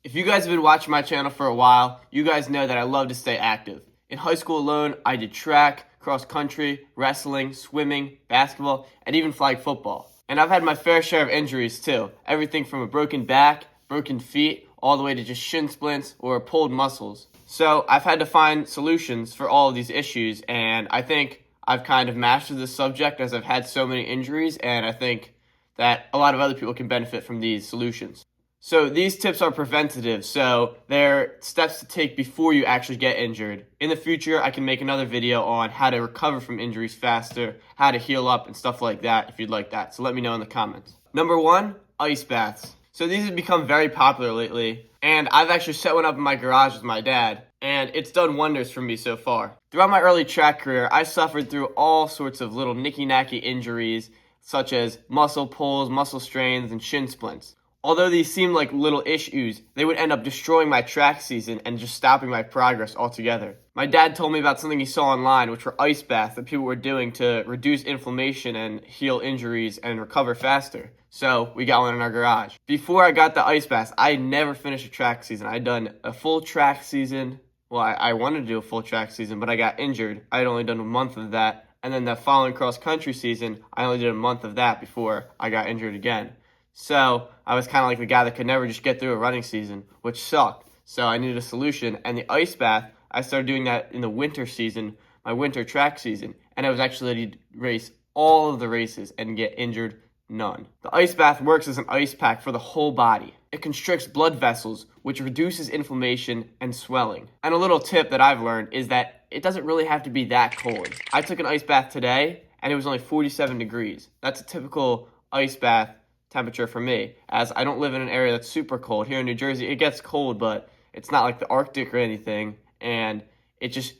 If you guys have been watching my channel for a while, you guys know that I love to stay active. In high school alone, I did track, cross country, wrestling, swimming, basketball, and even flag football. And I've had my fair share of injuries too. Everything from a broken back, broken feet, all the way to just shin splints or pulled muscles. So I've had to find solutions for all of these issues, and I think I've kind of mastered this subject as I've had so many injuries, and I think that a lot of other people can benefit from these solutions. So these tips are preventative, so they're steps to take before you actually get injured. In the future, I can make another video on how to recover from injuries faster, how to heal up, and stuff like that if you'd like that. So let me know in the comments. Number 1, ice baths. So these have become very popular lately, and I've actually set one up in my garage with my dad, and it's done wonders for me so far. Throughout my early track career, I suffered through all sorts of little nicky-nacky injuries, such as muscle pulls, muscle strains, and shin splints. Although these seemed like little issues, they would end up destroying my track season and just stopping my progress altogether. My dad told me about something he saw online, which were ice baths that people were doing to reduce inflammation and heal injuries and recover faster. So we got one in our garage. Before I got the ice baths, I had never finished a track season. I had done a full track season. Well, I wanted to do a full track season, but I got injured. I had only done a month of that. And then the following cross-country season, I only did a month of that before I got injured again. So I was kind of like the guy that could never just get through a running season, which sucked. So I needed a solution. And the ice bath, I started doing that in the winter season, my winter track season. And I was actually ready to race all of the races and get injured none. The ice bath works as an ice pack for the whole body. It constricts blood vessels, which reduces inflammation and swelling. And a little tip that I've learned is that it doesn't really have to be that cold. I took an ice bath today, and it was only 47 degrees. That's a typical ice bath temperature for me, as I don't live in an area that's super cold. Here in New Jersey, it gets cold, but it's not like the Arctic or anything, and it's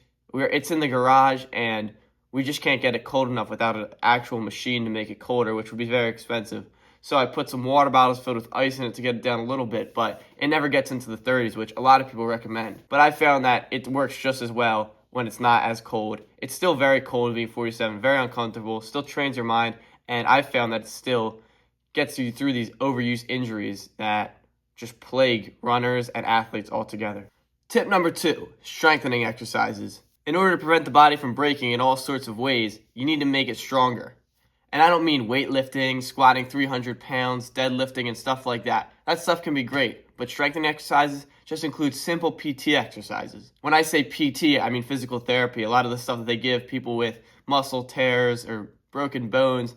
in the garage, and we just can't get it cold enough without an actual machine to make it colder, which would be very expensive. So I put some water bottles filled with ice in it to get it down a little bit, but it never gets into the 30s, which a lot of people recommend. But I found that it works just as well when it's not as cold. It's still very cold being 47, very uncomfortable, still trains your mind, and I found that it still gets you through these overuse injuries that just plague runners and athletes altogether. Tip number 2, strengthening exercises. In order to prevent the body from breaking in all sorts of ways, you need to make it stronger. And I don't mean weightlifting, squatting 300 pounds, deadlifting, and stuff like that. That stuff can be great, but strengthening exercises just include simple PT exercises. When I say PT, I mean physical therapy. A lot of the stuff that they give people with muscle tears or broken bones,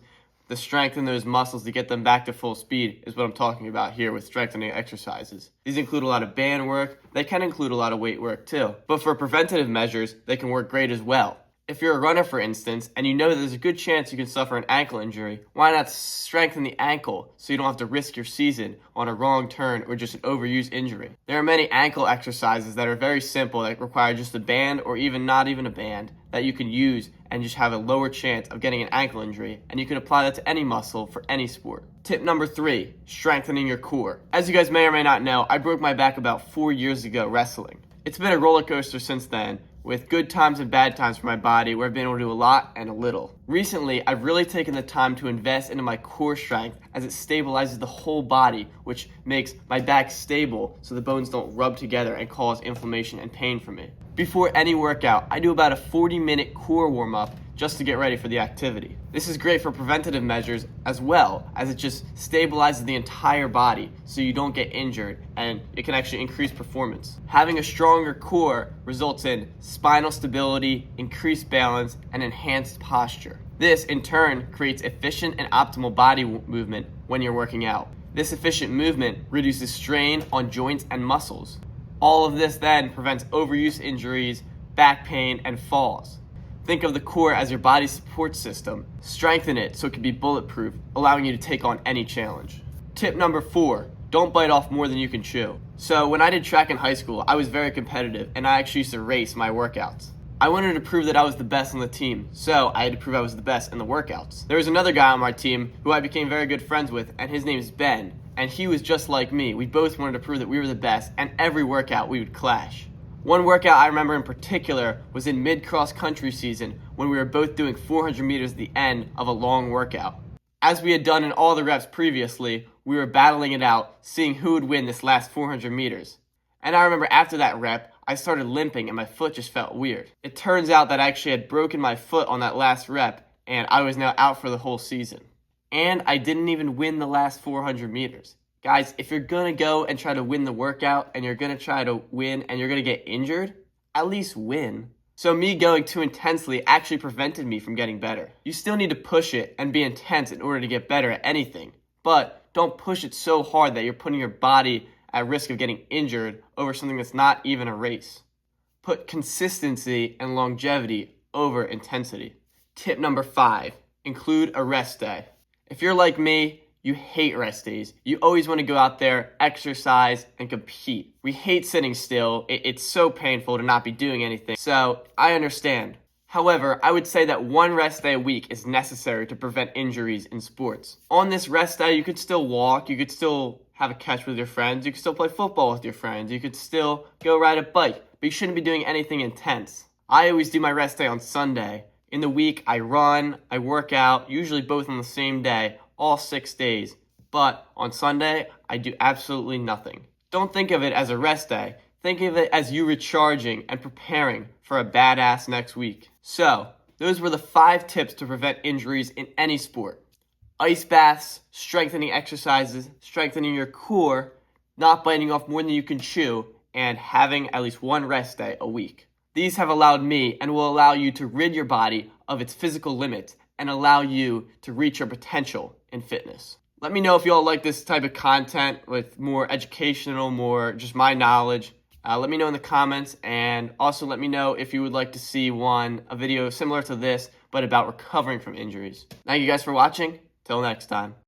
to strengthen those muscles to get them back to full speed is what I'm talking about here with strengthening exercises. These include a lot of band work. They can include a lot of weight work too. But for preventative measures, they can work great as well. If you're a runner, for instance, and you know that there's a good chance you can suffer an ankle injury, why not strengthen the ankle so you don't have to risk your season on a wrong turn or just an overuse injury? There are many ankle exercises that are very simple that require just a band or even not even a band that you can use and just have a lower chance of getting an ankle injury, and you can apply that to any muscle for any sport. Tip number 3, strengthening your core. As you guys may or may not know, I broke my back about 4 years ago wrestling. It's been a roller coaster since then, with good times and bad times for my body, where I've been able to do a lot and a little. Recently, I've really taken the time to invest into my core strength as it stabilizes the whole body, which makes my back stable so the bones don't rub together and cause inflammation and pain for me. Before any workout, I do about a 40-minute core warm-up just to get ready for the activity. This is great for preventative measures as well, as it just stabilizes the entire body so you don't get injured, and it can actually increase performance. Having a stronger core results in spinal stability, increased balance, and enhanced posture. This, in turn, creates efficient and optimal body movement when you're working out. This efficient movement reduces strain on joints and muscles. All of this then prevents overuse injuries, back pain, and falls. Think of the core as your body's support system. Strengthen it so it can be bulletproof, allowing you to take on any challenge. Tip number 4, don't bite off more than you can chew. So when I did track in high school, I was very competitive, and I actually used to race my workouts. I wanted to prove that I was the best on the team, so I had to prove I was the best in the workouts. There was another guy on my team who I became very good friends with, and his name is Ben, and he was just like me. We both wanted to prove that we were the best, and every workout we would clash. One workout I remember in particular was in mid-cross country season when we were both doing 400 meters at the end of a long workout. As we had done in all the reps previously, we were battling it out, seeing who would win this last 400 meters. And I remember after that rep, I started limping and my foot just felt weird. It turns out that I actually had broken my foot on that last rep, and I was now out for the whole season. And I didn't even win the last 400 meters. Guys, if you're going to go and try to win the workout and you're going to try to win and you're going to get injured, at least win. So me going too intensely actually prevented me from getting better. You still need to push it and be intense in order to get better at anything. But don't push it so hard that you're putting your body at risk of getting injured over something that's not even a race. Put consistency and longevity over intensity. Tip number 5, include a rest day. If you're like me, you hate rest days. You always want to go out there, exercise, and compete. We hate sitting still. It's so painful to not be doing anything. So I understand. However, I would say that one rest day a week is necessary to prevent injuries in sports. On this rest day, you could still walk, you could still have a catch with your friends, you could still play football with your friends, you could still go ride a bike, but you shouldn't be doing anything intense. I always do my rest day on Sunday. In the week, I run, I work out, usually both on the same day, all 6 days. But on Sunday, I do absolutely nothing. Don't think of it as a rest day. Think of it as you recharging and preparing for a badass next week. So, those were the 5 tips to prevent injuries in any sport. Ice baths, strengthening exercises, strengthening your core, not biting off more than you can chew, and having at least one rest day a week. These have allowed me and will allow you to rid your body of its physical limits and allow you to reach your potential in fitness. Let me know if you all like this type of content with more educational, more just my knowledge. Let me know in the comments, and also let me know if you would like to see a video similar to this, but about recovering from injuries. Thank you guys for watching. Till next time.